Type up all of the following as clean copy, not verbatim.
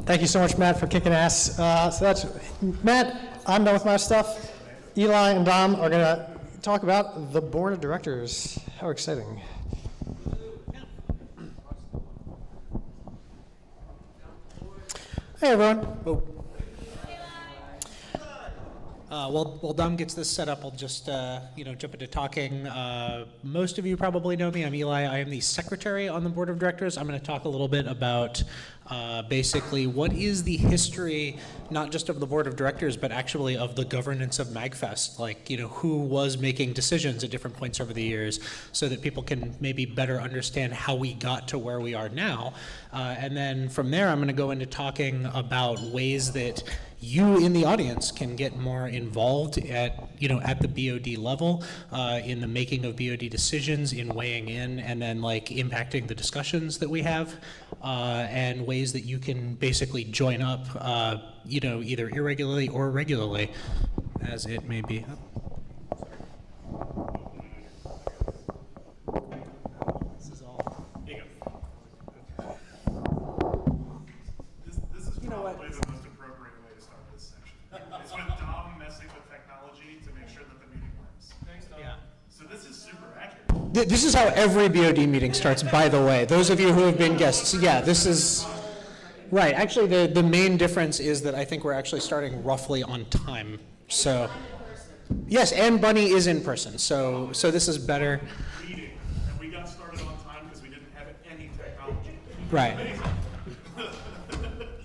Thank you so much, Matt, for kicking ass. So that's Matt. I'm done with my stuff. Eli and Dom are going to talk about the board of directors. How exciting! Hey, everyone. While Dom gets this set up, I'll just jump into talking. Most of you probably know me. I'm Eli. I am the secretary on the board of directors. I'm going to talk a little bit about basically what is the history, not just of the board of directors, but actually of the governance of Magfest. Like, who was making decisions at different points over the years, so that people can maybe better understand how we got to where we are now. And then from there, I'm going to go into talking about ways that you in the audience can get more involved at the BOD level, in the making of BOD decisions, in weighing in, and then impacting the discussions that we have, and ways that you can basically join up, either irregularly or regularly, as it may be. This is how every BOD meeting starts, by the way. Those of you who have been guests, yeah, this is right. Actually, the main difference is that I think we're actually starting roughly on time. So, yes, and Bunny is in person. So this is better. And we got started on time because we didn't have any technology. Right.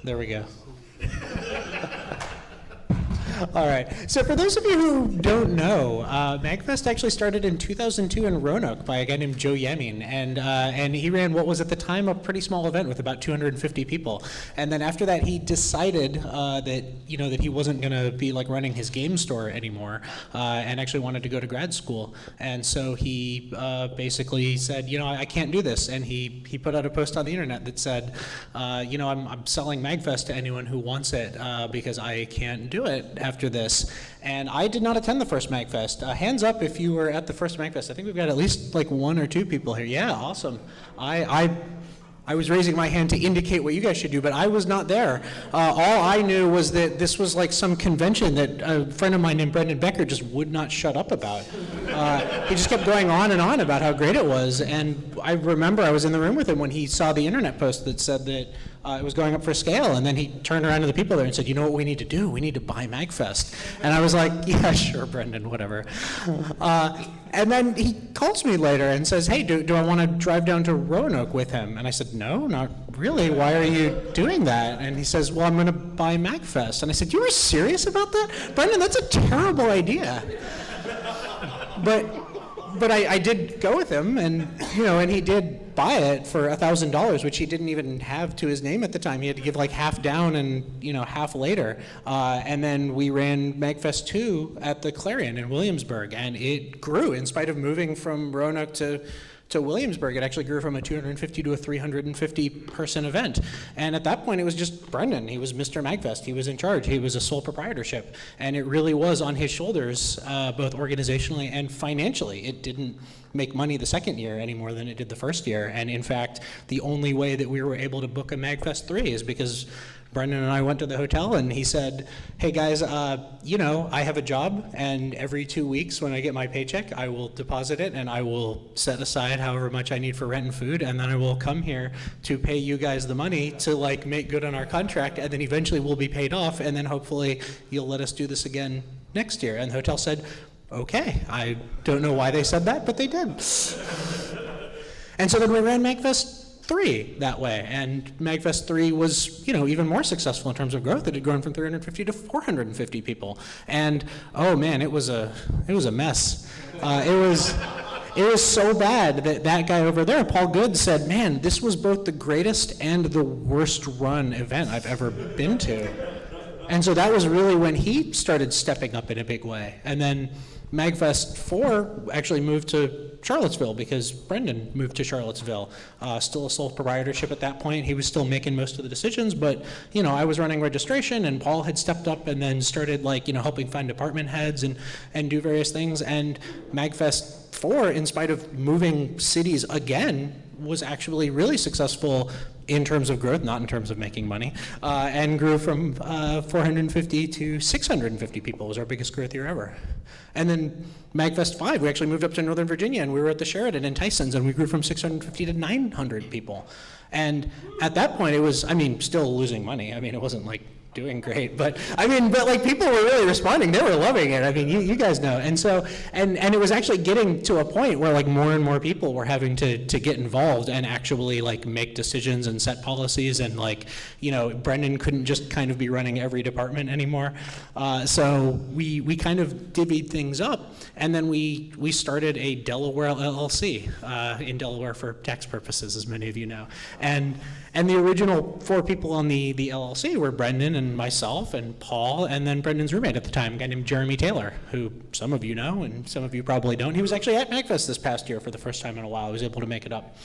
There we go. All right. So for those of you who don't know, Magfest actually started in 2002 in Roanoke by a guy named Joe Yamin, and he ran what was at the time a pretty small event with about 250 people. And then after that, he decided that he wasn't going to be running his game store anymore, and actually wanted to go to grad school. And so he basically said, I can't do this. And he put out a post on the internet that said, I'm selling Magfest to anyone who wants it because I can't do it after this. And I did not attend the first Magfest. Hands up if you were at the first Magfest. I think we've got at least one or two people here. Yeah, awesome. I was raising my hand to indicate what you guys should do, but I was not there. All I knew was that this was some convention that a friend of mine named Brendan Becker just would not shut up about. He just kept going on and on about how great it was, and I remember I was in the room with him when he saw the internet post that said that it was going up for scale, and then he turned around to the people there and said, you know what we need to do? We need to buy Magfest. And I was like, yeah, sure, Brendan, whatever. And then he calls me later and says, hey, do I want to drive down to Roanoke with him? And I said, no, not really. Why are you doing that? And he says, well, I'm going to buy Magfest. And I said, you were serious about that? Brendan, that's a terrible idea. But I did go with him, and he did buy it for $1,000, which he didn't even have to his name at the time. He had to give half down and half later. And then we ran Magfest 2 at the Clarion in Williamsburg, and it grew in spite of moving from Roanoke to Williamsburg. It actually grew from a 250 to a 350 person event. And at that point, it was just Brendan. He was Mr. Magfest. He was in charge. He was a sole proprietorship. And it really was on his shoulders, both organizationally and financially. It didn't make money the second year any more than it did the first year. And in fact, the only way that we were able to book a Magfest 3 is because Brendan and I went to the hotel, and he said, hey guys, I have a job, and every 2 weeks when I get my paycheck, I will deposit it, and I will set aside however much I need for rent and food, and then I will come here to pay you guys the money to make good on our contract, and then eventually we'll be paid off, and then hopefully you'll let us do this again next year. And the hotel said, okay. I don't know why they said that, but they did. And so then we ran Magfest 3 that way, and Magfest 3 was, even more successful in terms of growth. It had grown from 350 to 450 people, and oh man, it was a mess. It was so bad that guy over there, Paul Good, said, man, this was both the greatest and the worst run event I've ever been to. And so that was really when he started stepping up in a big way. And then Magfest 4 actually moved to Charlottesville because Brendan moved to Charlottesville. Still a sole proprietorship at that point. He was still making most of the decisions, but I was running registration, and Paul had stepped up and then started helping find department heads and do various things. And Magfest 4, in spite of moving cities again, was actually really successful in terms of growth, not in terms of making money, and grew from 450 to 650 people. It was our biggest growth year ever. And then Magfest 5, we actually moved up to Northern Virginia, and we were at the Sheraton in Tysons, and we grew from 650 to 900 people. And at that point, it was, I mean, still losing money. I mean, it wasn't like doing great, but like people were really responding. They were loving it. I mean, you guys know. And so, and it was actually getting to a point where like more and more people were having to get involved and actually like make decisions and set policies. And like, you know, Brendan couldn't just kind of be running every department anymore. So we kind of divvied things up, and then we started a Delaware LLC in Delaware for tax purposes, as many of you know. And the original 4 people on the LLC were Brendan and myself and Paul, and then Brendan's roommate at the time, a guy named Jeremy Taylor, who some of you know and some of you probably don't. He was actually at Magfest this past year for the first time in a while. I was able to make it up.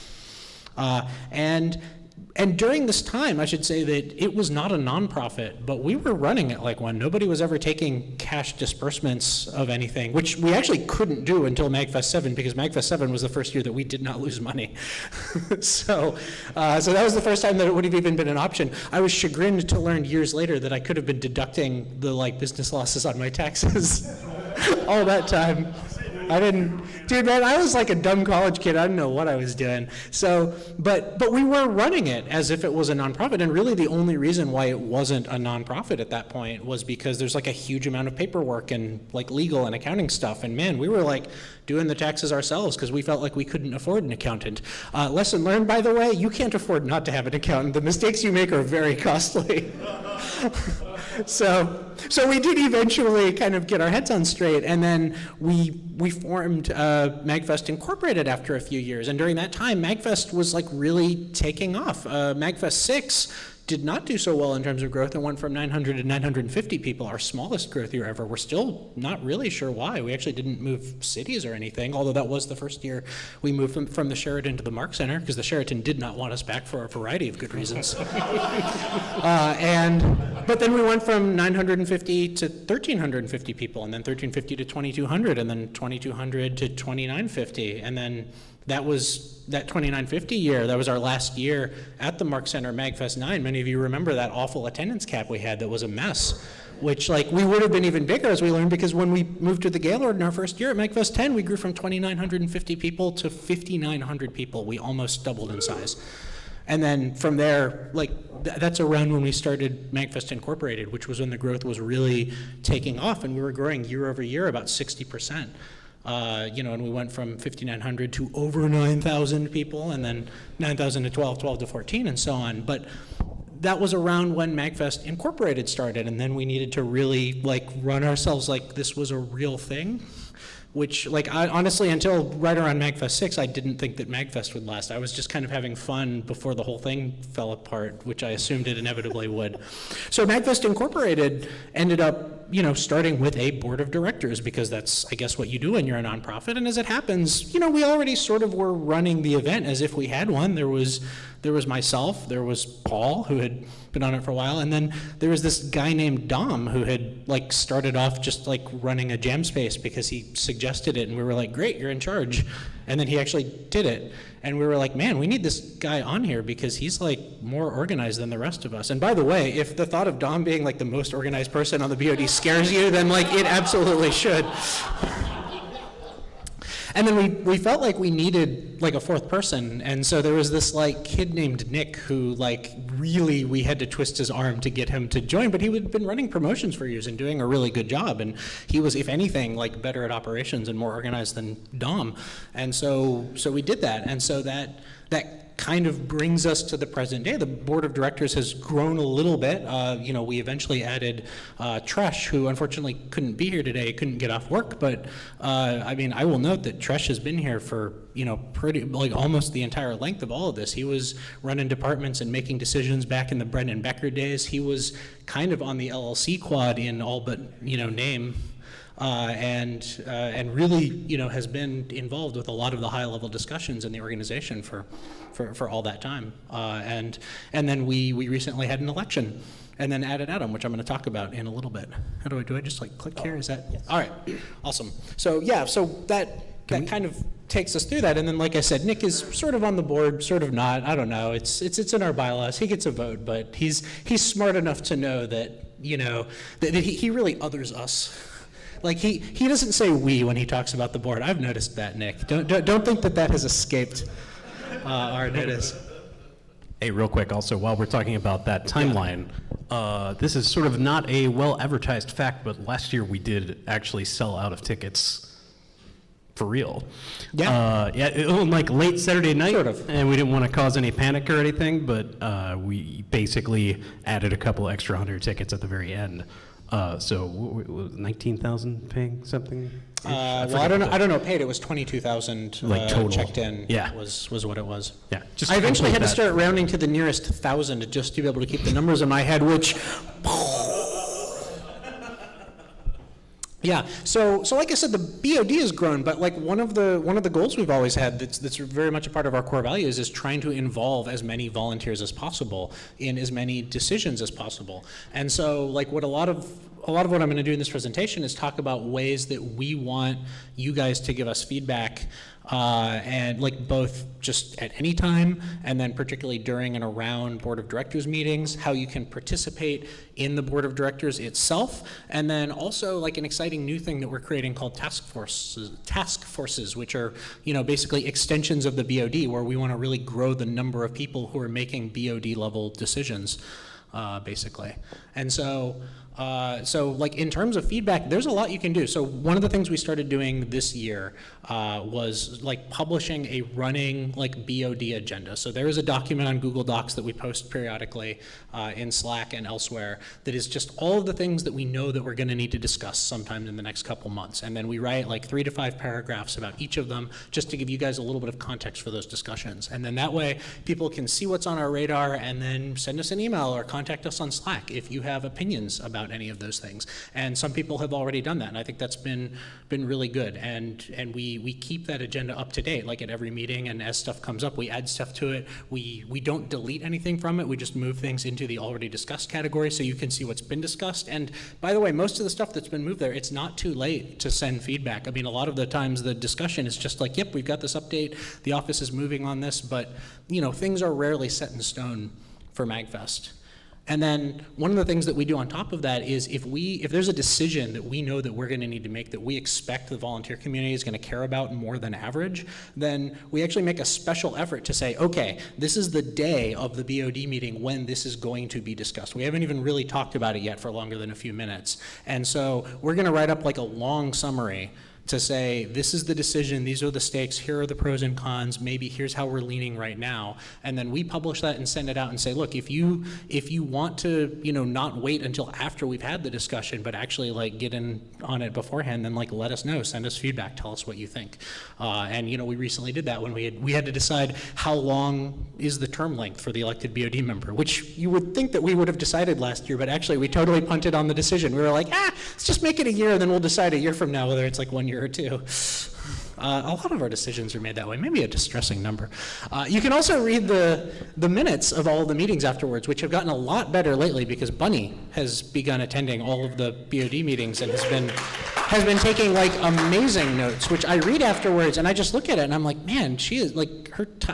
And during this time, I should say that it was not a nonprofit, but we were running it like one. Nobody was ever taking cash disbursements of anything, which we actually couldn't do until Magfest 7, because Magfest 7 was the first year that we did not lose money. So that was the first time that it would have even been an option. I was chagrined to learn years later that I could have been deducting the like business losses on my taxes all that time. I didn't, dude, man, I was like a dumb college kid. I didn't know what I was doing. So, but we were running it as if it was a nonprofit, and really the only reason why it wasn't a nonprofit at that point was because there's like a huge amount of paperwork and like legal and accounting stuff, and man, we were like doing the taxes ourselves because we felt like we couldn't afford an accountant. Lesson learned, by the way, you can't afford not to have an accountant. The mistakes you make are very costly. So we did eventually kind of get our heads on straight, and then we formed Magfest Incorporated after a few years. And during that time, Magfest was like really taking off. Magfest 6 did not do so well in terms of growth and went from 900 to 950 people, our smallest growth year ever. We're still not really sure why. We actually didn't move cities or anything, although that was the first year we moved from the Sheraton to the Mark Center, because the Sheraton did not want us back for a variety of good reasons. But then we went from 950 to 1,350 people, and then 1,350 to 2,200, and then 2,200 to 2,950, and then that was that 2950 year. That was our last year at the Mark Center, Magfest 9. Many of you remember that awful attendance cap we had that was a mess, which like we would have been even bigger as we learned, because when we moved to the Gaylord in our first year at Magfest 10, we grew from 2,950 people to 5,900 people. We almost doubled in size. And then from there, like that's around when we started Magfest Incorporated, which was when the growth was really taking off, and we were growing year over year about 60%. And we went from 5,900 to over 9,000 people, and then 9,000 to 12 to 14, and so on. But that was around when Magfest Incorporated started, and then we needed to really like run ourselves like this was a real thing. Which, like, I, honestly, until right around Magfest 6, I didn't think that Magfest would last. I was just kind of having fun before the whole thing fell apart, which I assumed it inevitably would. So Magfest Incorporated ended up, starting with a board of directors, because that's, I guess, what you do when you're a nonprofit. And as it happens, we already sort of were running the event as if we had one. There was myself, there was Paul, who had been on it for a while, and then there was this guy named Dom who had like started off just like running a jam space because he suggested it, and we were like, great, you're in charge. And then he actually did it, and we were like, man, we need this guy on here because he's like more organized than the rest of us. And by the way, if the thought of Dom being like the most organized person on the BOD scares you, then like it absolutely should. And then we felt like we needed like a fourth person, and so there was this like kid named Nick who like really we had to twist his arm to get him to join, but he had been running promotions for years and doing a really good job, and he was, if anything, like better at operations and more organized than Dom. And so we did that, and so that kind of brings us to the present day. The board of directors has grown a little bit. We eventually added Tresh, who unfortunately couldn't be here today, couldn't get off work, but I will note that Tresh has been here for pretty like almost the entire length of all of this. He was running departments and making decisions back in the Brendan Becker days. He was kind of on the LLC quad in all but name. And really, has been involved with a lot of the high-level discussions in the organization for all that time. And then we recently had an election, and then added Adam, which I'm going to talk about in a little bit. How do I just like click here? Is that yes. All right? Awesome. So yeah, so that kind of takes us through that. And then, like I said, Nick is sort of on the board, sort of not. I don't know. It's in our bylaws. He gets a vote, but he's smart enough to know that, you know, that he really others us. Like he doesn't say we when he talks about the board. I've noticed that, Nick. Don't think that has escaped our notice. Hey, real quick, also, while we're talking about that timeline, this is sort of not a well-advertised fact, but last year we did actually sell out of tickets for real. Yeah. Like late Saturday night, Sort of. and we didn't want to cause any panic or anything, but we basically added a couple extra 100 tickets at the very end. So 19,000 paying something? Well, I don't know. Paid, it was 22,000. Like total. Checked in. Yeah. was what it was. Yeah. Just I eventually had to complete start rounding to the nearest 1,000 just to be able to keep the numbers in my head, which. Yeah. So like I said, the BOD has grown, but like one of the goals we've always had that's very much a part of our core values is trying to involve as many volunteers as possible in as many decisions as possible. And so like what a lot of what I'm going to do in this presentation is talk about ways that we want you guys to give us feedback, and like both just at any time and then particularly during and around board of directors meetings, how you can participate in the board of directors itself, and then also like an exciting new thing that we're creating called task forces, which are, you know, basically extensions of the BOD, where we want to really grow the number of people who are making BOD level decisions, basically. And so like in terms of feedback, there's a lot you can do. So one of the things we started doing this year was like publishing a running like BOD agenda. So there is a document on Google Docs that we post periodically in Slack and elsewhere that is just all of the things that we know that we're going to need to discuss sometime in the next couple months. And then we write like 3 to 5 paragraphs about each of them just to give you guys a little bit of context for those discussions. And then that way people can see what's on our radar and then send us an email or contact us on Slack if you have opinions about any of those things. And some people have already done that, and I think that's been really good. And we keep that agenda up to date, like at every meeting, and as stuff comes up, we add stuff to it. We don't delete anything from it, we just move things into the already discussed category so you can see what's been discussed. And by the way, most of the stuff that's been moved there, it's not too late to send feedback. I mean, a lot of the times the discussion is just like, yep, we've got this update, the office is moving on this, but you know, things are rarely set in stone for Magfest. And then one of the things that we do on top of that is if there's a decision that we know that we're going to need to make that we expect the volunteer community is going to care about more than average, then we actually make a special effort to say, okay, this is the day of the BOD meeting when this is going to be discussed. We haven't even really talked about it yet for longer than a few minutes. And so we're going to write up like a long summary to say, this is the decision, these are the stakes, here are the pros and cons, maybe here's how we're leaning right now. And then we publish that and send it out and say, look, if you want to, you know, not wait until after we've had the discussion, but actually like get in on it beforehand, then like let us know, send us feedback, tell us what you think. And you know, we recently did that when we had to decide how long is the term length for the elected BOD member, which you would think that we would have decided last year, but actually we totally punted on the decision. We were like, let's just make it a year, then we'll decide a year from now whether it's like 1 year or 2. A lot of our decisions are made that way, maybe a distressing number. You can also read the minutes of all the meetings afterwards, which have gotten a lot better lately because Bunny has begun attending all of the BOD meetings and has been taking like amazing notes, which I read afterwards and I just look at it and I'm like, man, she is like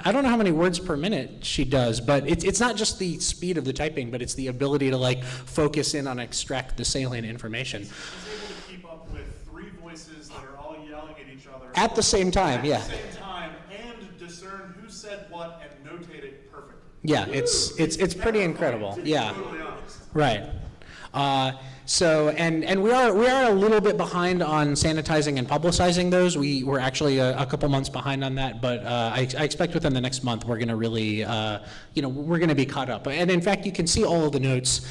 I don't know how many words per minute she does, but it's not just the speed of the typing, but it's the ability to like focus in on extract the salient information. She's able to keep up with 3 voices that are all yelling at each other. At the same time, yeah. At the same time, and discern who said what and notate it perfectly. Yeah, it's pretty incredible. To be Yeah. totally honest. Right. So and we are a little bit behind on sanitizing and publicizing those. We're actually a couple months behind on that, but I expect within the next month we're going to really, we're going to be caught up. And in fact, you can see all of the notes,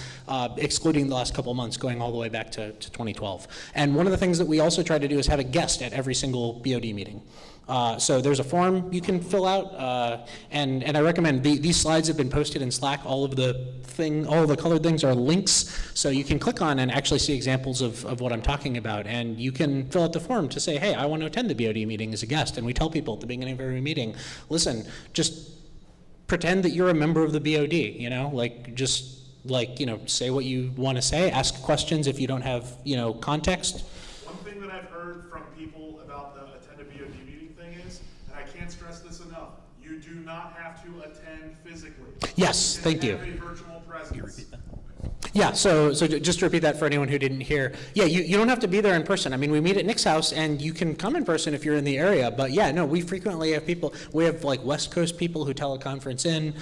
excluding the last couple months, going all the way back to 2012. And one of the things that we also try to do is have a guest at every single BOD meeting. So there's a form you can fill out, and I recommend these slides have been posted in Slack. All of the colored things are links, so you can click on and actually see examples of what I'm talking about. And you can fill out the form to say, hey, I want to attend the BOD meeting as a guest. And we tell people at the beginning of every meeting, listen, just pretend that you're a member of the BOD. You know, like just like say what you want to say, ask questions if you don't have context. One thing that I've heard from people about the attend a BOD meeting thing is can't stress this enough. You do not have to attend physically. Yes, thank you. Have a virtual presence. Yeah, so just to repeat that for anyone who didn't hear, yeah, you don't have to be there in person. I mean, we meet at Nick's house, and you can come in person if you're in the area, but yeah, no, we frequently have people, we have like West Coast people who teleconference in,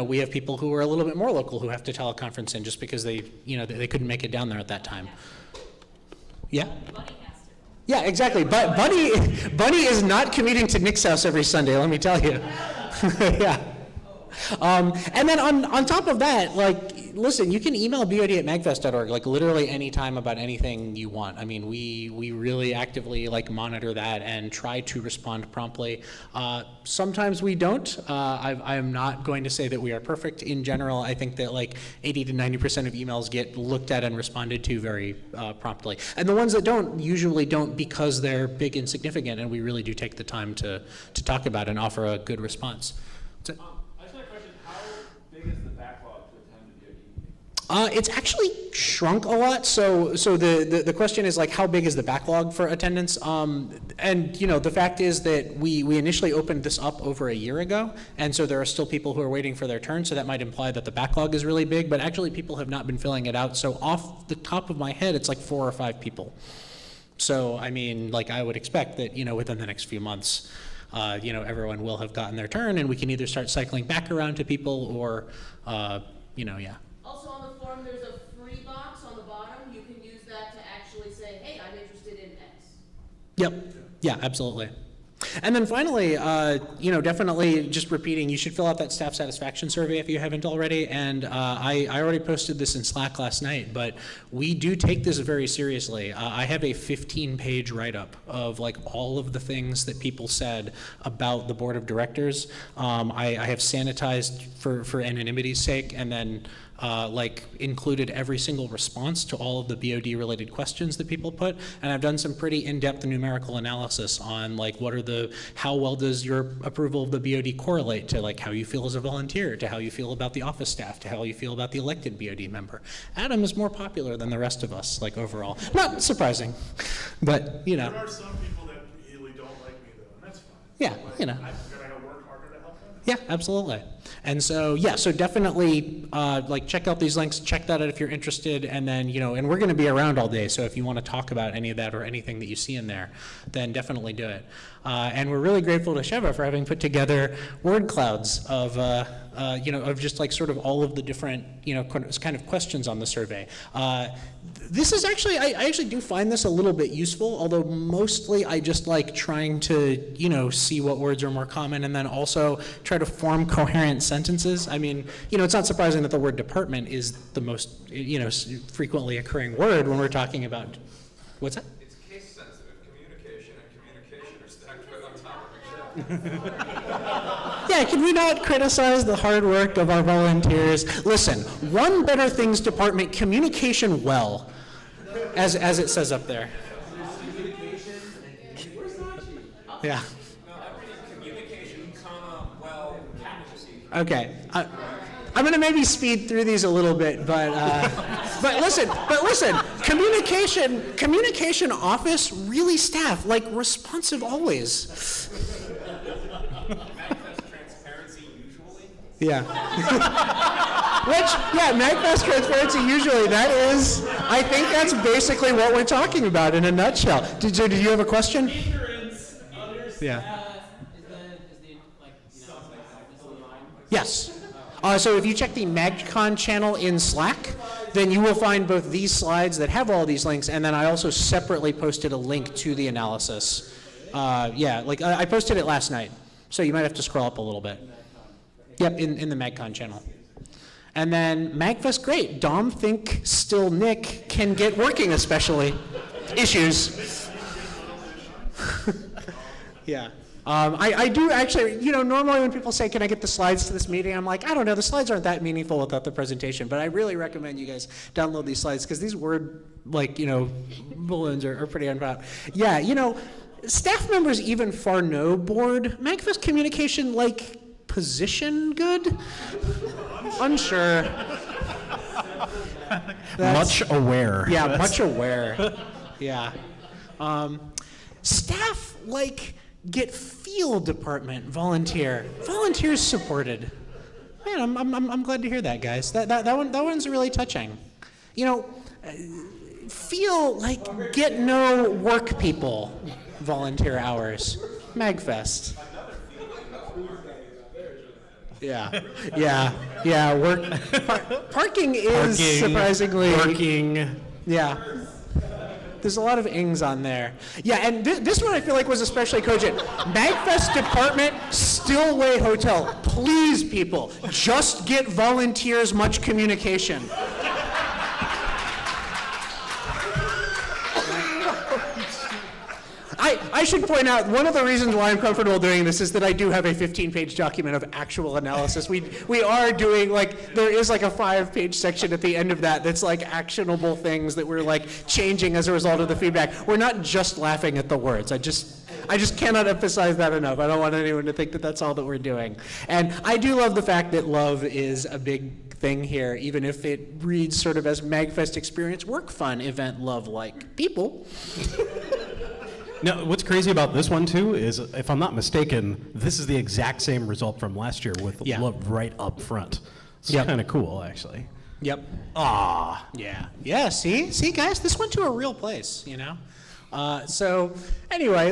we have people who are a little bit more local who have to teleconference in just because they couldn't make it down there at that time. Yeah? Yeah, exactly, but Bunny is not commuting to Nick's house every Sunday, let me tell you. Yeah. And then on top of that, like, listen, you can email bod@magfest.org, like, literally any time about anything you want. I mean, we really actively, like, monitor that and try to respond promptly. Sometimes we don't. I am not going to say that we are perfect. In general, I think that, like, 80 to 90% of emails get looked at and responded to very promptly. And the ones that don't usually don't because they're big and significant, and we really do take the time to talk about and offer a good response. It's actually shrunk a lot. So the question is, like, how big is the backlog for attendance? And the fact is that we initially opened this up over a year ago, and so there are still people who are waiting for their turn. So that might imply that the backlog is really big, but actually people have not been filling it out. So off the top of my head, it's like 4 or 5 people. So I mean, like, I would expect that within the next few months, everyone will have gotten their turn, and we can either start cycling back around to people or yeah. Also on the form, there's a free box on the bottom. You can use that to actually say, hey, I'm interested in X. Yep. Yeah, absolutely. And then finally, definitely just repeating, you should fill out that staff satisfaction survey if you haven't already. And I already posted this in Slack last night, but we do take this very seriously. I have a 15-page write-up of, like, all of the things that people said about the board of directors. I have sanitized for anonymity's sake, and then included every single response to all of the BOD related questions that people put, and I've done some pretty in-depth numerical analysis on, like, how well does your approval of the BOD correlate to, like, how you feel as a volunteer, to how you feel about the office staff, to how you feel about the elected BOD member. Adam is more popular than the rest of us, like, overall. Not surprising, but There are some people that really don't like me, though, and that's fine. Yeah, I've got to work harder to help them. Yeah, absolutely. And so, so definitely, check out these links, check that out if you're interested, and then, and we're going to be around all day, so if you want to talk about any of that or anything that you see in there, then definitely do it. And we're really grateful to Sheva for having put together word clouds of, of just, like, sort of all of the different, kind of questions on the survey. This is actually, I actually do find this a little bit useful, although mostly I just like trying to, see what words are more common, and then also try to form coherent sentences. I mean, it's not surprising that the word department is the most, frequently occurring word when we're talking about, what's that? It's case sensitive. Communication and communication are stacked right on top of each other. Yeah, can we not criticize the hard work of our volunteers? Listen, one Better Things department, communication well, as it says up there. Yeah. Communication, well, Okay. I'm going to maybe speed through these a little bit, but listen, communication office, really staff, like, responsive always. Magfest Transparency usually. Yeah. Magfest Transparency usually, I think that's basically what we're talking about in a nutshell. Did you have a question? Yeah. Yes. So if you check the MAGCon channel in Slack, then you will find both these slides that have all these links, and then I also separately posted a link to the analysis. I posted it last night, so you might have to scroll up a little bit. Yep, in the MAGCon channel. And then Magfest, great. Dom, think, still Nick can get working, especially. Issues. Yeah. I do actually, normally when people say, can I get the slides to this meeting? I'm like, I don't know, the slides aren't that meaningful without the presentation, but I really recommend you guys download these slides because these word, balloons are pretty unproud. Yeah, staff members even far no board. Magfest communication, position good? Unsure. Much aware. Yeah, much aware. Yeah. Staff, get field department volunteer. Volunteers supported. Man, I'm glad to hear that, guys. That one's really touching. You know, feel like get no work people volunteer hours. Magfest. Yeah. Parking is surprisingly Working. Yeah. There's a lot of ings on there. Yeah, and this one I feel like was especially cogent. Magfest department, Stillway Hotel. Please, people, just get volunteers much communication. I should point out, one of the reasons why I'm comfortable doing this is that I do have a 15-page document of actual analysis. We are doing, like, there is like a 5-page section at the end of that that's like actionable things that we're like changing as a result of the feedback. We're not just laughing at the words. I just cannot emphasize that enough. I don't want anyone to think that that's all that we're doing. And I do love the fact that love is a big thing here, even if it reads sort of as Magfest experience, work fun, event, love, like people. Now, what's crazy about this one, too, is, if I'm not mistaken, this is the exact same result from last year with love right up front. It's kind of cool, actually. Yep. Yeah, see, guys, this went to a real place, you know? So anyway,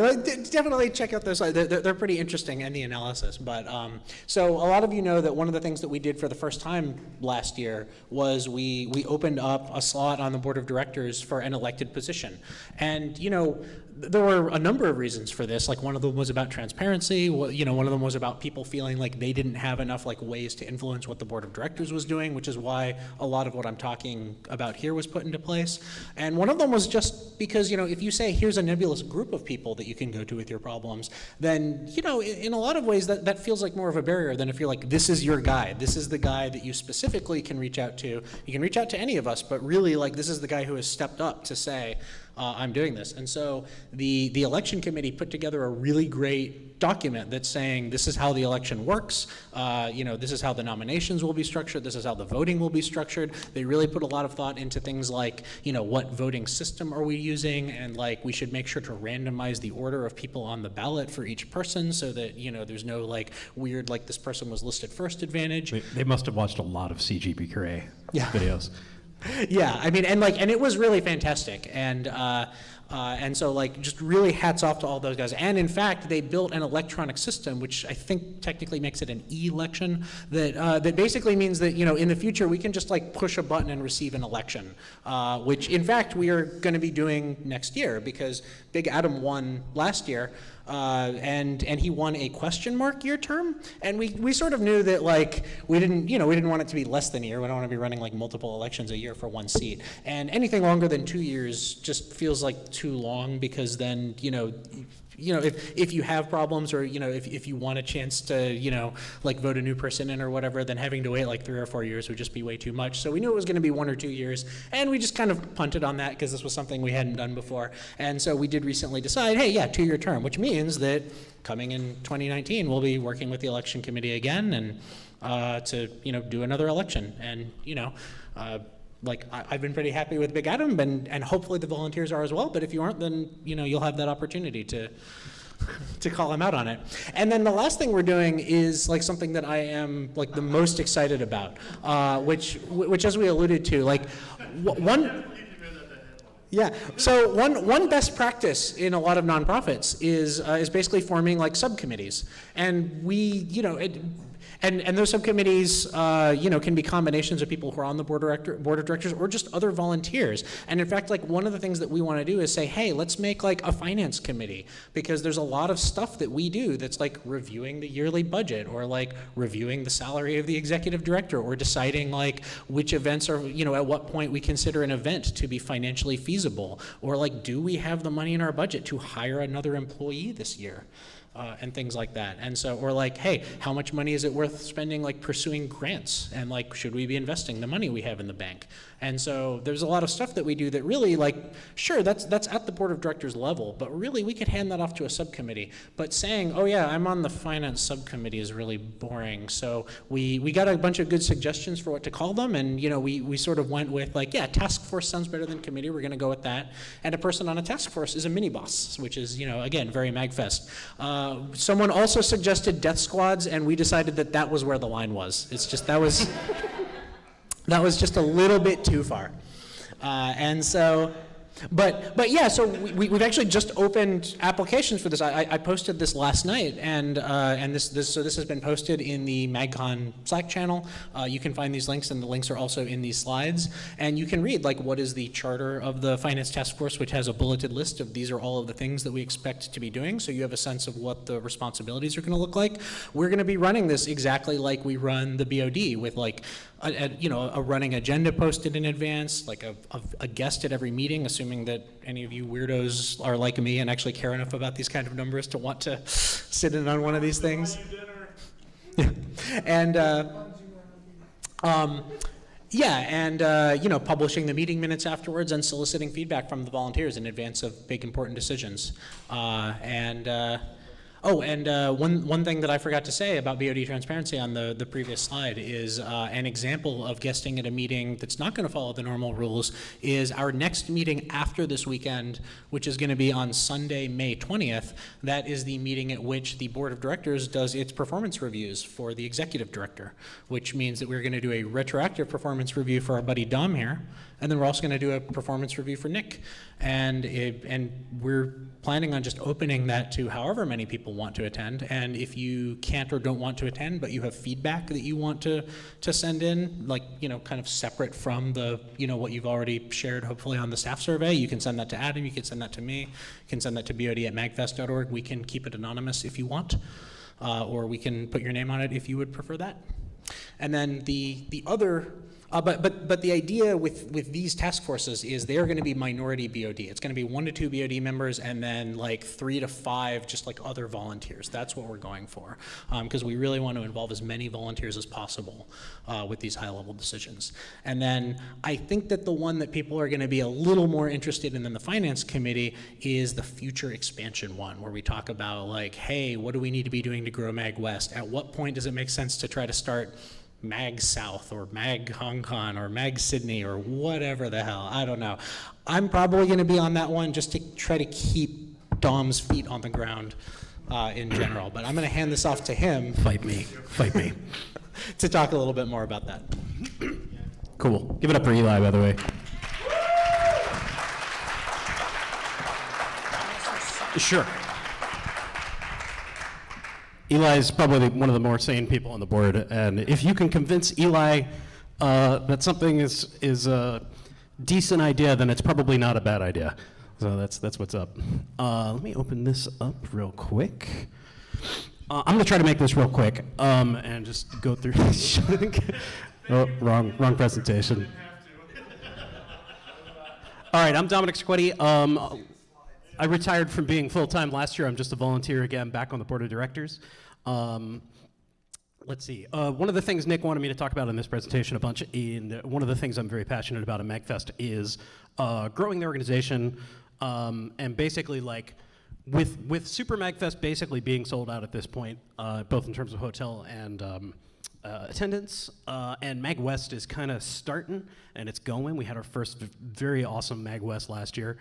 definitely check out those. They're pretty interesting in the analysis. But so a lot of you know that one of the things that we did for the first time last year was we opened up a slot on the board of directors for an elected position. And, you know, there were a number of reasons for this. Like, one of them was about transparency. You know, one of them was about people feeling like they didn't have enough like ways to influence what the board of directors was doing, which is why a lot of what I'm talking about here was put into place. And one of them was just because, you know, if you say here's a nebulous group of people that you can go to with your problems, then, you know, in a lot of ways that feels like more of a barrier than if you're like, this is your guy. This is the guy that you specifically can reach out to. You can reach out to any of us, but really, like, this is the guy who has stepped up to say, I'm doing this. And so the election committee put together a really great document that's saying this is how the election works, you know, this is how the nominations will be structured, this is how the voting will be structured. They really put a lot of thought into things like, you know, what voting system are we using, and like we should make sure to randomize the order of people on the ballot for each person so that, you know, there's no like weird, like this person was listed first advantage. They must have watched a lot of CGP Cray videos. Yeah, I mean, and it was really fantastic, and so like just really hats off to all those guys. And in fact, they built an electronic system, which I think technically makes it an e-election, that basically means that, you know, in the future we can just like push a button and receive an election, which in fact we are going to be doing next year because Big Adam won last year. And he won a question mark year term, and we sort of knew that like we didn't want it to be less than a year. We don't want to be running like multiple elections a year for one seat, and anything longer than 2 years just feels like too long, because then you know if you have problems, or you know if you want a chance to, you know, like vote a new person in or whatever, then having to wait like 3 or 4 years would just be way too much. So we knew it was going to be 1 or 2 years, and we just kind of punted on that because this was something we hadn't done before. And so we did recently decide, hey, yeah, 2-year term, which means that coming in 2019 we'll be working with the election committee again and to, you know, do another election. And, you know, like I've been pretty happy with Big Adam, and hopefully the volunteers are as well. But if you aren't, then, you know, you'll have that opportunity to call him out on it. And then the last thing we're doing is like something that I am like the most excited about, which as we alluded to, like one. Yeah. So one best practice in a lot of nonprofits is basically forming like subcommittees, and we, you know, and those subcommittees, you know, can be combinations of people who are on the board of directors or just other volunteers. And in fact, like one of the things that we want to do is say, hey, let's make like a finance committee, because there's a lot of stuff that we do that's like reviewing the yearly budget, or like reviewing the salary of the executive director, or deciding like which events are, you know, at what point we consider an event to be financially feasible, or like do we have the money in our budget to hire another employee this year. And things like that. And so, or like, hey, how much money is it worth spending like pursuing grants? And like, should we be investing the money we have in the bank? And so there's a lot of stuff that we do that really, like, sure, that's at the board of directors level, but really we could hand that off to a subcommittee. But saying, oh yeah, I'm on the finance subcommittee is really boring. So we got a bunch of good suggestions for what to call them, and you know, we sort of went with like, yeah, task force sounds better than committee. We're gonna go with that. And a person on a task force is a mini boss, which is, again, very Magfest. Someone also suggested death squads, and we decided that that was where the line was. It's just, that was just a little bit too far. And so, but yeah, so we've actually just opened applications for this. I posted this last night, and this has been posted in the MAGCon Slack channel. You can find these links, and the links are also in these slides. And you can read what is the charter of the Finance Task Force, which has a bulleted list of these are all of the things that we expect to be doing. So you have a sense of what the responsibilities are going to look like. We're going to be running this exactly like we run the BOD, with a running agenda posted in advance, a guest at every meeting, assuming that any of you weirdos are like me and actually care enough about these kind of numbers to want to sit in on one of these things. And publishing the meeting minutes afterwards and soliciting feedback from the volunteers in advance of big important decisions. One thing that I forgot to say about VOD Transparency on the previous slide is an example of guesting at a meeting that's not going to follow the normal rules is our next meeting after this weekend, which is going to be on Sunday, May 20th. That is the meeting at which the board of directors does its performance reviews for the executive director, which means that we're going to do a retroactive performance review for our buddy Dom here, and then we're also going to do a performance review for Nick. And we're planning on just opening that to however many people want to attend. And if you can't or don't want to attend, but you have feedback that you want to send in, kind of separate from the, what you've already shared, hopefully on the staff survey, you can send that to Adam, you can send that to me, you can send that to bod@magfest.org. We can keep it anonymous if you want, or we can put your name on it if you would prefer that. And then the other, but the idea with these task forces is they're going to be minority BOD. It's going to be 1 to 2 BOD members, and then 3 to 5 just other volunteers. That's what we're going for, because we really want to involve as many volunteers as possible with these high-level decisions. And then I think that the one that people are going to be a little more interested in than the finance committee is the future expansion one, where we talk about hey, what do we need to be doing to grow Mag West? At what point does it make sense to try to start Mag South or Mag Hong Kong or Mag Sydney or whatever the hell, I don't know. I'm probably going to be on that one just to try to keep Dom's feet on the ground in general, but I'm going to hand this off to him. Fight me. To talk a little bit more about that. Cool. Give it up for Eli, by the way. Sure. Eli is probably one of the more sane people on the board, and if you can convince Eli that something is a decent idea, then it's probably not a bad idea. So that's what's up. Let me open this up real quick. I'm going to try to make this real quick and just go through. Oh, wrong presentation. All right, I'm Dominic Squetti. I retired from being full-time last year. I'm just a volunteer again, back on the board of directors. Let's see. One of the things Nick wanted me to talk about in this presentation a bunch, and one of the things I'm very passionate about at Magfest is growing the organization, and basically with Super Magfest basically being sold out at this point, both in terms of hotel and attendance, and Mag West is kind of starting, and it's going. We had our first very awesome Mag West last year.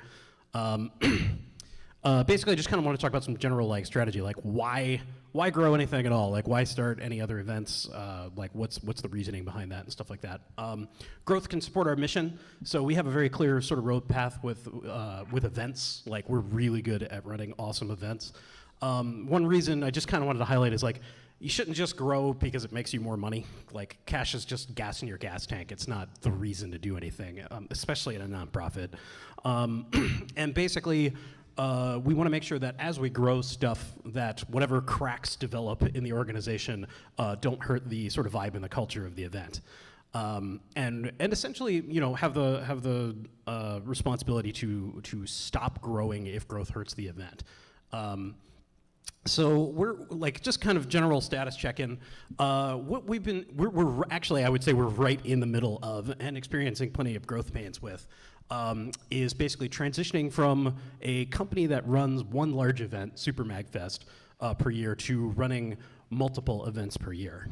Basically, I just kind of want to talk about some general strategy, why grow anything at all? Why start any other events? What's the reasoning behind that and stuff like that? Growth can support our mission, so we have a very clear sort of road path with events. We're really good at running awesome events. One reason I just kind of wanted to highlight is you shouldn't just grow because it makes you more money. Cash is just gas in your gas tank. It's not the reason to do anything, especially in a nonprofit. And basically, we want to make sure that as we grow stuff, that whatever cracks develop in the organization don't hurt the sort of vibe and the culture of the event. And essentially, have the responsibility to stop growing if growth hurts the event. So we're just kind of general status check-in. What we're actually, I would say we're right in the middle of and experiencing plenty of growth pains with, is basically transitioning from a company that runs one large event, Super Magfest, per year, to running multiple events per year.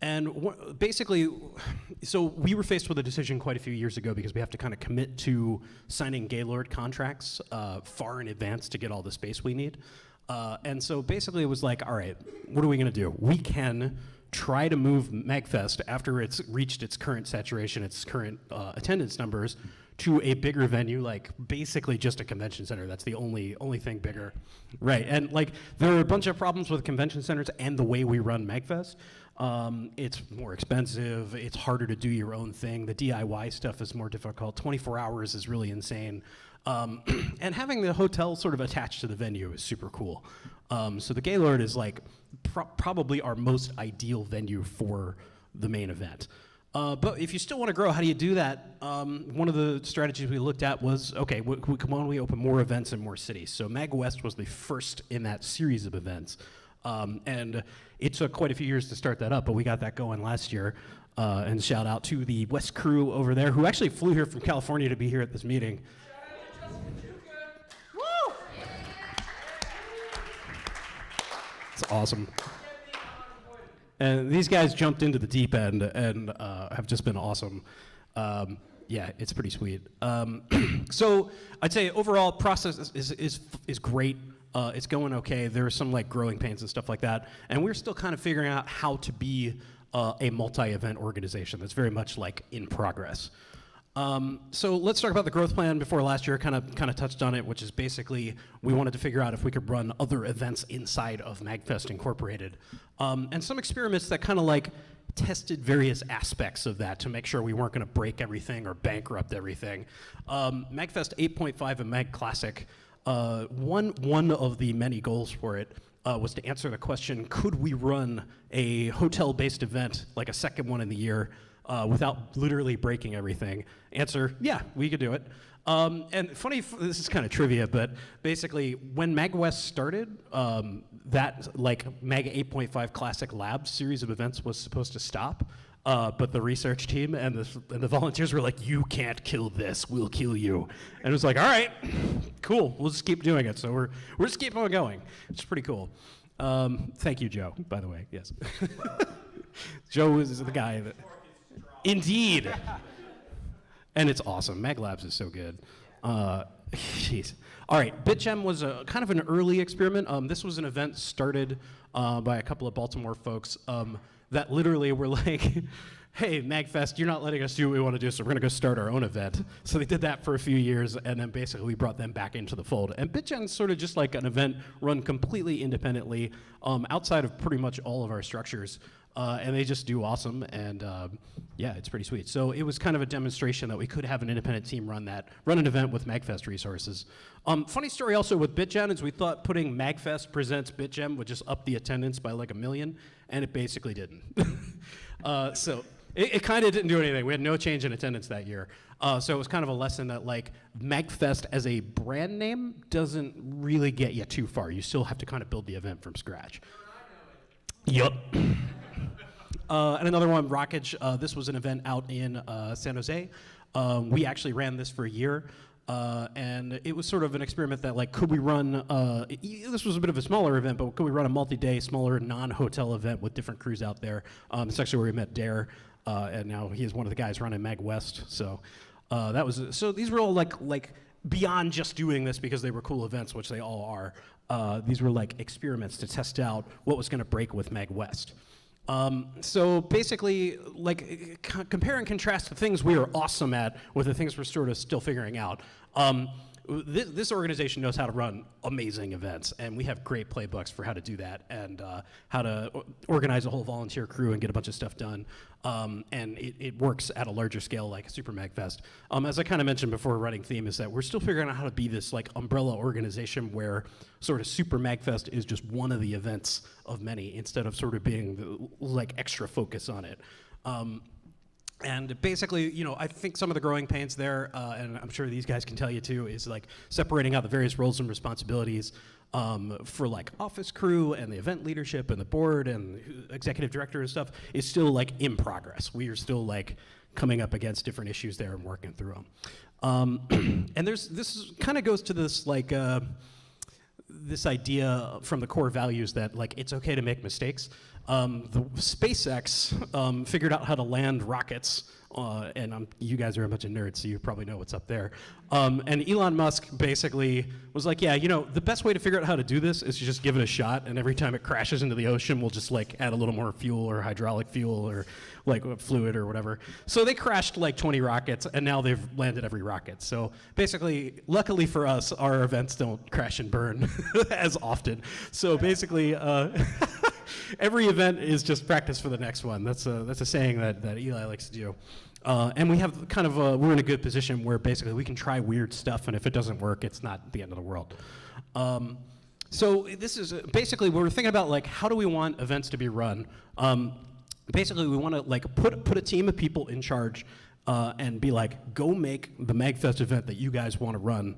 And basically, so we were faced with a decision quite a few years ago because we have to kind of commit to signing Gaylord contracts far in advance to get all the space we need. And so basically it was like, all right, what are we going to do? We can try to move Magfest after it's reached its current saturation, its current attendance numbers, to a bigger venue, like basically just a convention center. That's the only thing bigger. Right, and like there are a bunch of problems with convention centers and the way we run Magfest. It's more expensive, it's harder to do your own thing, the DIY stuff is more difficult, 24 hours is really insane. And having the hotel sort of attached to the venue is super cool. So the Gaylord is like probably our most ideal venue for the main event. But if you still want to grow, how do you do that? One of the strategies we looked at was, okay, why don't we open more events in more cities? So MagWest was the first in that series of events. And it took quite a few years to start that up, but we got that going last year. And shout out to the West crew over there, who actually flew here from California to be here at this meeting. It's awesome. And these guys jumped into the deep end and have just been awesome. Yeah, it's pretty sweet. So I'd say overall process is great. It's going okay. There are some like growing pains and stuff like that. And we're still kind of figuring out how to be a multi-event organization that's very much like in progress. So let's talk about the growth plan. Before last year, kind of touched on it, which is basically we wanted to figure out if we could run other events inside of Magfest Incorporated, and some experiments that kind of like tested various aspects of that to make sure we weren't going to break everything or bankrupt everything. Magfest 8.5 and Mag Classic, one of the many goals for it was to answer the question: could we run a hotel-based event like a second one in the year? Without literally breaking everything? Answer, yeah, we could do it. And funny, this is kind of trivia, but basically when MagWest started, that like Mag 8.5 Classic Labs series of events was supposed to stop, but the research team and the volunteers were like, you can't kill this, we'll kill you. And it was like, all right, cool, we'll just keep doing it. So we're just keeping on going. It's pretty cool. Thank you, Joe, by the way, yes. Joe is the guy that... Indeed. And it's awesome. Mag Labs is so good. Jeez. All right, BitGem was a kind of an early experiment. This was an event started by a couple of Baltimore folks that literally were like, hey, MagFest, you're not letting us do what we want to do, so we're going to go start our own event. So they did that for a few years, and then basically we brought them back into the fold. And BitGen's sort of just like an event run completely independently outside of pretty much all of our structures. And they just do awesome, and yeah, it's pretty sweet. So it was kind of a demonstration that we could have an independent team run an event with Magfest resources. Funny story also with BitGen is we thought putting Magfest presents BitGen would just up the attendance by like 1 million, and it basically didn't. So it kind of didn't do anything. We had no change in attendance that year. So it was kind of a lesson that like Magfest as a brand name doesn't really get you too far. You still have to kind of build the event from scratch. Yup. And another one, Rockage. This was an event out in San Jose. We actually ran this for a year. And it was sort of an experiment that, like, could we run, this was a bit of a smaller event, but could we run a multi-day, smaller, non-hotel event with different crews out there? It's actually where we met Dare, and now he is one of the guys running MagWest. So so these were all like beyond just doing this because they were cool events, which they all are. These were like experiments to test out what was going to break with MagWest. So basically, like, compare and contrast the things we are awesome at with the things we're sort of still figuring out. This organization knows how to run amazing events, and we have great playbooks for how to do that and how to organize a whole volunteer crew and get a bunch of stuff done. And it works at a larger scale like Super Magfest. As I kind of mentioned before, running theme is that we're still figuring out how to be this like umbrella organization where sort of Super Magfest is just one of the events of many instead of sort of being the, like extra focus on it. And basically, you know, I think some of the growing pains there, and I'm sure these guys can tell you too, is like separating out the various roles and responsibilities for like office crew and the event leadership and the board and executive director and stuff is still like in progress. We are still like coming up against different issues there and working through them. And this kind of goes to this like, this idea from the core values that like it's okay to make mistakes. The SpaceX figured out how to land rockets, and you guys are a bunch of nerds, so you probably know what's up there. And Elon Musk basically was like, yeah, you know, the best way to figure out how to do this is to just give it a shot, and every time it crashes into the ocean, we'll just like add a little more fuel or hydraulic fuel or like fluid or whatever. So they crashed like 20 rockets, and now they've landed every rocket. So basically, luckily for us, our events don't crash and burn as often. So basically, every event is just practice for the next one. That's a saying that Eli likes to do. And we have kind of we're in a good position where basically we can try weird stuff, and if it doesn't work, it's not the end of the world. So this is basically we're thinking about like how do we want events to be run. Basically, we want to like put a team of people in charge and be like, go make the Magfest event that you guys want to run.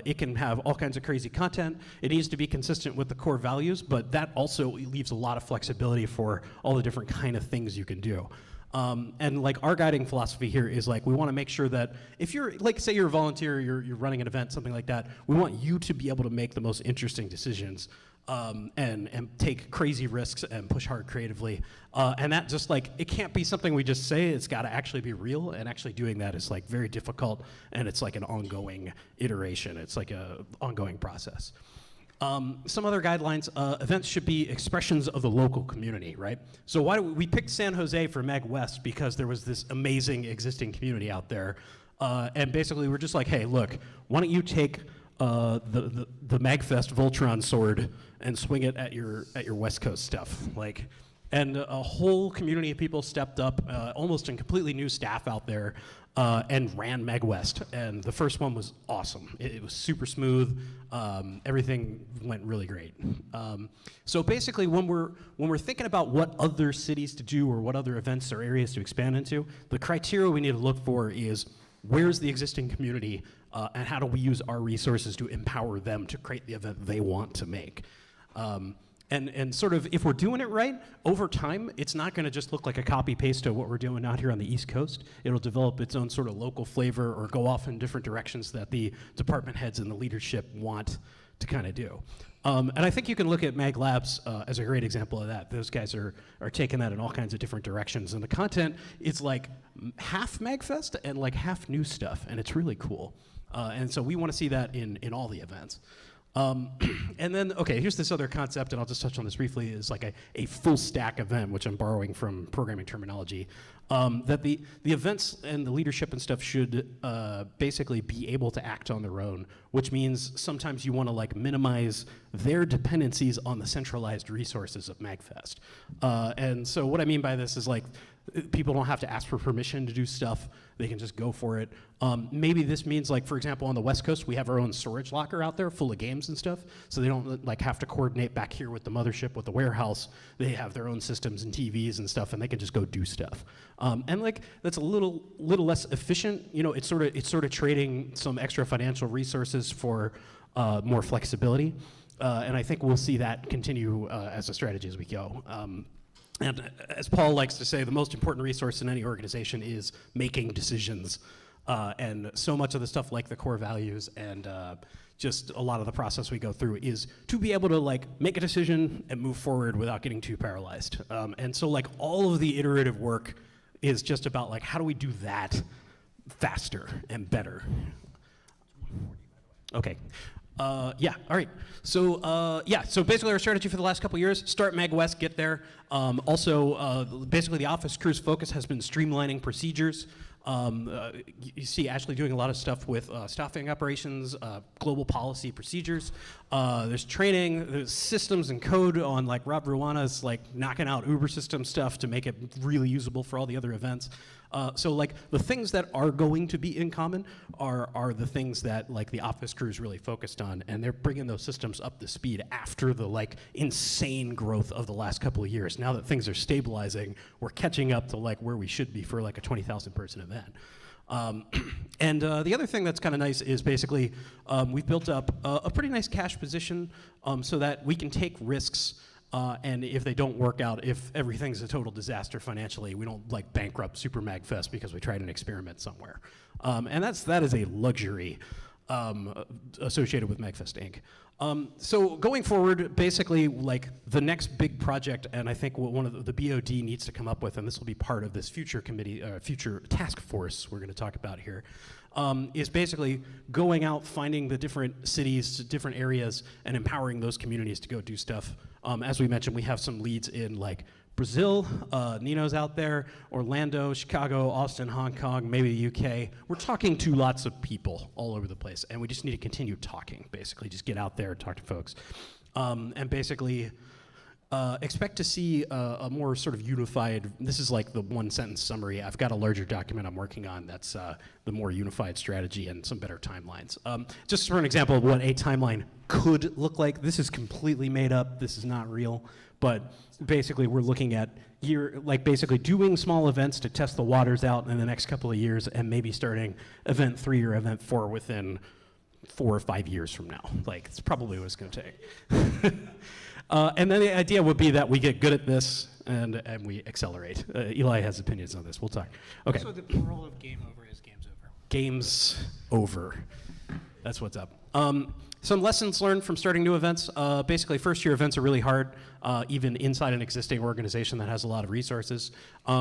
It can have all kinds of crazy content. It needs to be consistent with the core values, but that also leaves a lot of flexibility for all the different kind of things you can do. And like our guiding philosophy here is like we want to make sure that if you're like say you're a volunteer, you're running an event, something like that, we want you to be able to make the most interesting decisions and take crazy risks and push hard creatively. And that just like it can't be something we just say. It's got to actually be real. And actually doing that is like very difficult. And it's like an ongoing iteration. It's like a ongoing process. Some other guidelines, events should be expressions of the local community, right? So why do we picked San Jose for Mag West because there was this amazing existing community out there. And basically we're just like, hey, look, why don't you take the Magfest Voltron sword and swing it at your West Coast stuff, like, and a whole community of people stepped up, almost in completely new staff out there, and ran MagWest. And the first one was awesome. It was super smooth. Everything went really great. So basically, when we're thinking about what other cities to do or what other events or areas to expand into, the criteria we need to look for is where's the existing community, and how do we use our resources to empower them to create the event they want to make. And sort of, if we're doing it right, over time, it's not going to just look like a copy-paste of what we're doing out here on the East Coast. It'll develop its own sort of local flavor or go off in different directions that the department heads and the leadership want to kind of do. And I think you can look at Mag Labs as a great example of that. Those guys are taking that in all kinds of different directions. And the content is like half MagFest and like half new stuff, and it's really cool. And so we want to see that in all the events. And then, okay, here's this other concept, and I'll just touch on this briefly, is like a full stack event, which I'm borrowing from programming terminology, that the events and the leadership and stuff should basically be able to act on their own, which means sometimes you want to like minimize their dependencies on the centralized resources of MagFest. And so what I mean by this is like, people don't have to ask for permission to do stuff. They can just go for it. Maybe this means, like, for example, on the West Coast, we have our own storage locker out there full of games and stuff, so they don't like have to coordinate back here with the mothership, with the warehouse. They have their own systems and TVs and stuff, and they can just go do stuff. And like that's a little less efficient. You know, it's sort of trading some extra financial resources for more flexibility. And I think we'll see that continue as a strategy as we go. And as Paul likes to say, the most important resource in any organization is making decisions. And so much of the stuff like the core values and just a lot of the process we go through is to be able to like make a decision and move forward without getting too paralyzed. And so like all of the iterative work is just about like how do we do that faster and better. Okay. Yeah, all right. So so basically our strategy for the last couple of years, start MagWest, get there. Also, basically the office crew's focus has been streamlining procedures. You see Ashley doing a lot of stuff with staffing operations, global policy procedures. There's training, there's systems and code on like Rob Ruana's like knocking out Uber system stuff to make it really usable for all the other events. So like the things that are going to be in common are the things that like the office crew is really focused on, and they're bringing those systems up to speed after the like insane growth of the last couple of years. Now that things are stabilizing, we're catching up to like where we should be for like a 20,000 person event. And the other thing that's kind of nice is basically we've built up a pretty nice cash position so that we can take risks. And if they don't work out, if everything's a total disaster financially, we don't like bankrupt Super MagFest because we tried an experiment somewhere. And that is a luxury. associated with Magfest Inc. So going forward, basically, like the next big project, and I think what one of the BOD needs to come up with, and this will be part of this future committee, future task force we're going to talk about here, is basically going out, finding the different cities, different areas, and empowering those communities to go do stuff. As we mentioned, we have some leads in like Brazil, Nino's out there, Orlando, Chicago, Austin, Hong Kong, maybe the UK. We're talking to lots of people all over the place, and we just need to continue talking, basically. Just get out there and talk to folks. And basically, expect to see a more sort of unified, this is like the one sentence summary. I've got a larger document I'm working on that's the more unified strategy and some better timelines. Just for an example of what a timeline could look like, this is completely made up, this is not real, but basically we're looking at basically doing small events to test the waters out in the next couple of years and maybe starting event 3 or event 4 within 4 or 5 years from now. Like, it's probably what it's gonna take. And then the idea would be that we get good at this and we accelerate. Eli has opinions on this. We'll talk. Okay. So the plural of game over is games over. Games over. That's what's up. Some lessons learned from starting new events. Basically, first-year events are really hard, even inside an existing organization that has a lot of resources.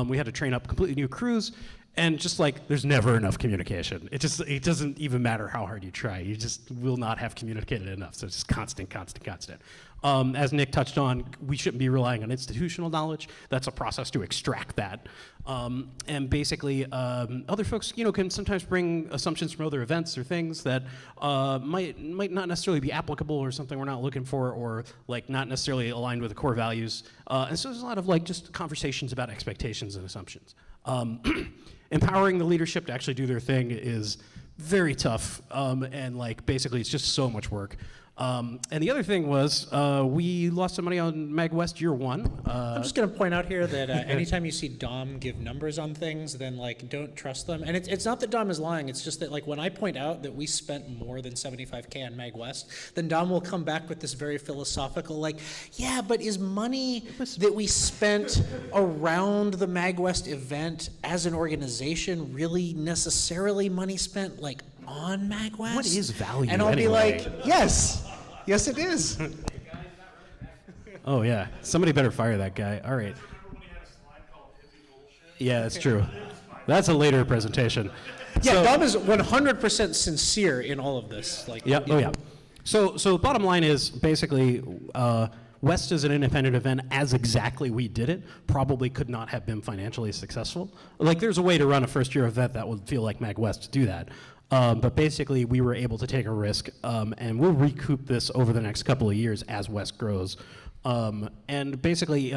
We had to train up completely new crews, and just like, there's never enough communication. It doesn't even matter how hard you try. You just will not have communicated enough. So it's just constant. As Nick touched on, we shouldn't be relying on institutional knowledge. That's a process to extract that. And basically, other folks, can sometimes bring assumptions from other events or things that might not necessarily be applicable or something we're not looking for, or like not necessarily aligned with the core values. And so there's a lot of like just conversations about expectations and assumptions. Empowering the leadership to actually do their thing is very tough, and like basically it's just so much work. And the other thing was we lost some money on MagWest year 1. I'm just going to point out here that anytime you see Dom give numbers on things, then like don't trust them. And it's not that Dom is lying. It's just that like when I point out that we spent more than $75K on MagWest, then Dom will come back with this very philosophical like, yeah, but is money that we spent around the MagWest event as an organization really necessarily money spent like on MagWest? What is value And I'll be anyway? like, yes, it is. Oh yeah, somebody better fire that guy. All right. Remember when he had a slide called hippie bullshit? Yeah, that's true. That's a later presentation. Yeah, So- Dom is 100% sincere in all of this. Like, Yep. Oh yeah. So the bottom line is basically West is an independent event as exactly we did it. Probably could not have been financially successful. Like there's a way to run a first-year event that would feel like MagWest to do that. But basically, we were able to take a risk, and we'll recoup this over the next couple of years as West grows. And basically,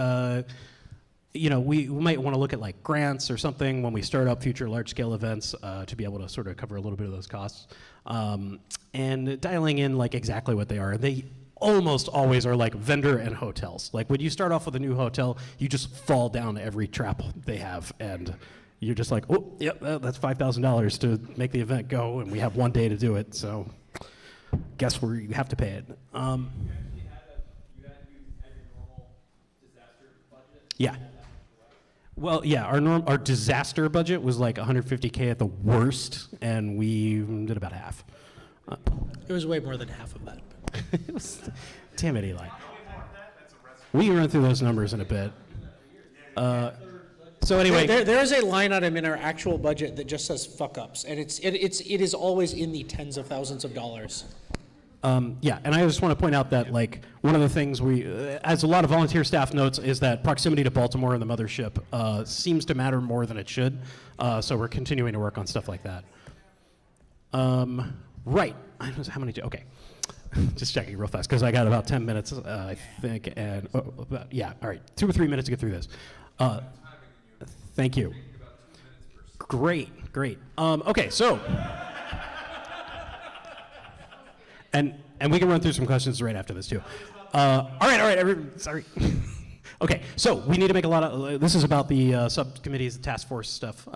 we might want to look at like grants or something when we start up future large-scale events to be able to sort of cover a little bit of those costs, and dialing in like exactly what they are. They almost always are like vendor and hotels. Like when you start off with a new hotel, you just fall down every trap they have, and you're just like, oh, yep, that's $5,000 to make the event go, and we have 1 day to do it, so guess you have to pay it. You had your normal disaster budget? Yeah. Well, yeah, our disaster budget was like $150K at the worst, and we did about half. it was way more than half of that. It was, damn it, Eli. We can run through those numbers in a bit. So anyway, There is a line item in our actual budget that just says fuck ups, and it is always in the tens of thousands of dollars. yeah, and I just want to point out that like one of the things we, as a lot of volunteer staff notes, is that proximity to Baltimore and the mothership seems to matter more than it should. So we're continuing to work on stuff like that. Right. How many? Okay. Just checking real fast because I got about 10 minutes, I think, and yeah. All right, 2 or 3 minutes to get through this. Thank you. Great. Okay, so. And we can run through some questions right after this too. All right, sorry. Okay, so we need to make a lot of, this is about the subcommittees, the task force stuff.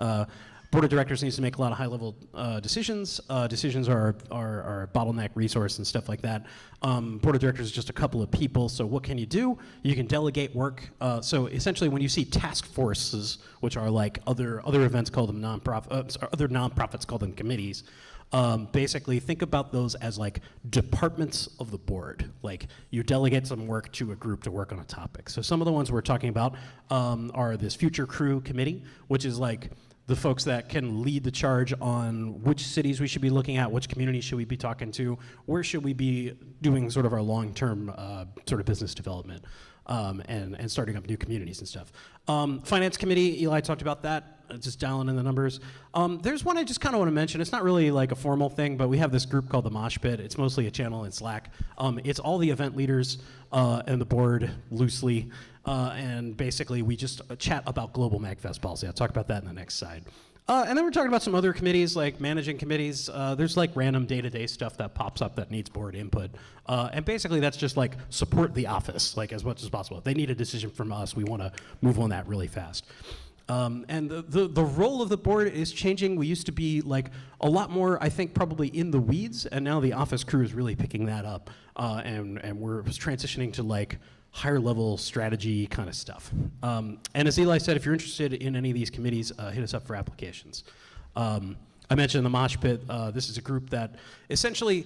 Board of directors needs to make a lot of high-level decisions. Decisions are a bottleneck resource and stuff like that. Board of directors is just a couple of people, so what can you do? You can delegate work. So essentially, when you see task forces, which are like other events call them other nonprofits call them committees, Basically, think about those as like departments of the board. Like you delegate some work to a group to work on a topic. So some of the ones we're talking about are this future crew committee, which is like the folks that can lead the charge on which cities we should be looking at, which communities should we be talking to, where should we be doing sort of our long-term sort of business development, and starting up new communities and stuff. Finance committee, Eli talked about that, just dialing in the numbers. There's one I just kind of want to mention. It's not really like a formal thing, but we have this group called the Mosh Pit. It's mostly a channel in Slack. It's all the event leaders and the board loosely. And basically, we just chat about global Magfest policy. I'll talk about that in the next slide. And then we're talking about some other committees, like managing committees. There's like random day-to-day stuff that pops up that needs board input. And basically, that's just like support the office, like as much as possible. If they need a decision from us, we want to move on that really fast. And the role of the board is changing. We used to be like a lot more, I think, probably in the weeds, and now the office crew is really picking that up. And we're transitioning to like higher level strategy kind of stuff. And as Eli said, if you're interested in any of these committees, hit us up for applications. I mentioned the Mosh Pit. This is a group that essentially,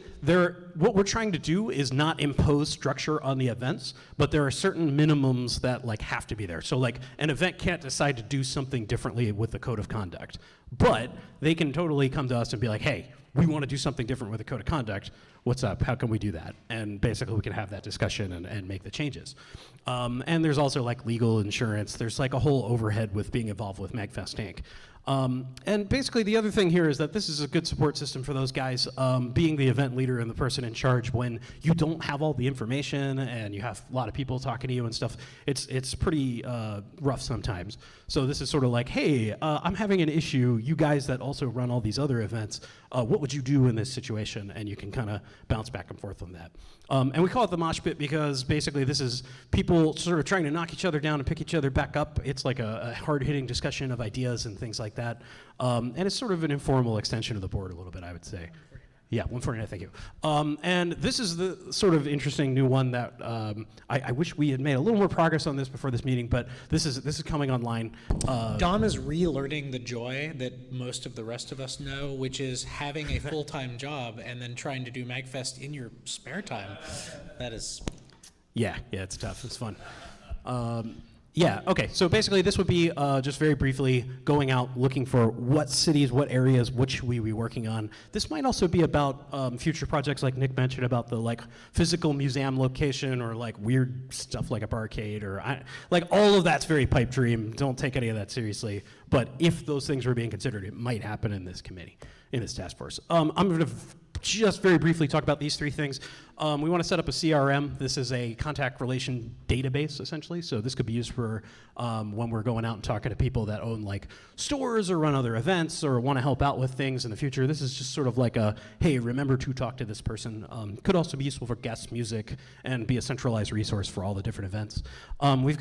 what we're trying to do is not impose structure on the events, but there are certain minimums that like have to be there. So like an event can't decide to do something differently with the code of conduct, but they can totally come to us and be like, hey, we want to do something different with the code of conduct. What's up? How can we do that? And basically we can have that discussion and make the changes. And there's also like legal insurance. There's like a whole overhead with being involved with Magfest Inc. And basically the other thing here is that this is a good support system for those guys, being the event leader and the person in charge when you don't have all the information and you have a lot of people talking to you and stuff. It's pretty rough sometimes. So this is sort of like, hey, I'm having an issue. You guys that also run all these other events, what would you do in this situation? And you can kind of bounce back and forth on that. And we call it the Mosh Pit because basically this is people sort of trying to knock each other down and pick each other back up. It's like a hard-hitting discussion of ideas and things like that. And it's sort of an informal extension of the board a little bit, I would say. Yeah, 149, thank you. And this is the sort of interesting new one that I wish we had made a little more progress on this before this meeting, but this is coming online. Dom is relearning the joy that most of the rest of us know, which is having a full-time job and then trying to do Magfest in your spare time. That is... Yeah, it's tough. It's fun. Yeah, okay, so basically this would be just very briefly going out looking for what cities, what areas, what should we be working on. This might also be about future projects like Nick mentioned about the like physical museum location or like weird stuff like a barcade or like all of that's very pipe dream. Don't take any of that seriously. But if those things were being considered, it might happen in this committee, in this task force. I'm going to just very briefly talk about these three things. We want to set up a CRM. This is a contact relation database, essentially. So this could be used for when we're going out and talking to people that own like stores or run other events or want to help out with things in the future. This is just sort of like a, hey, remember to talk to this person. Could also be useful for guest music and be a centralized resource for all the different events. We've got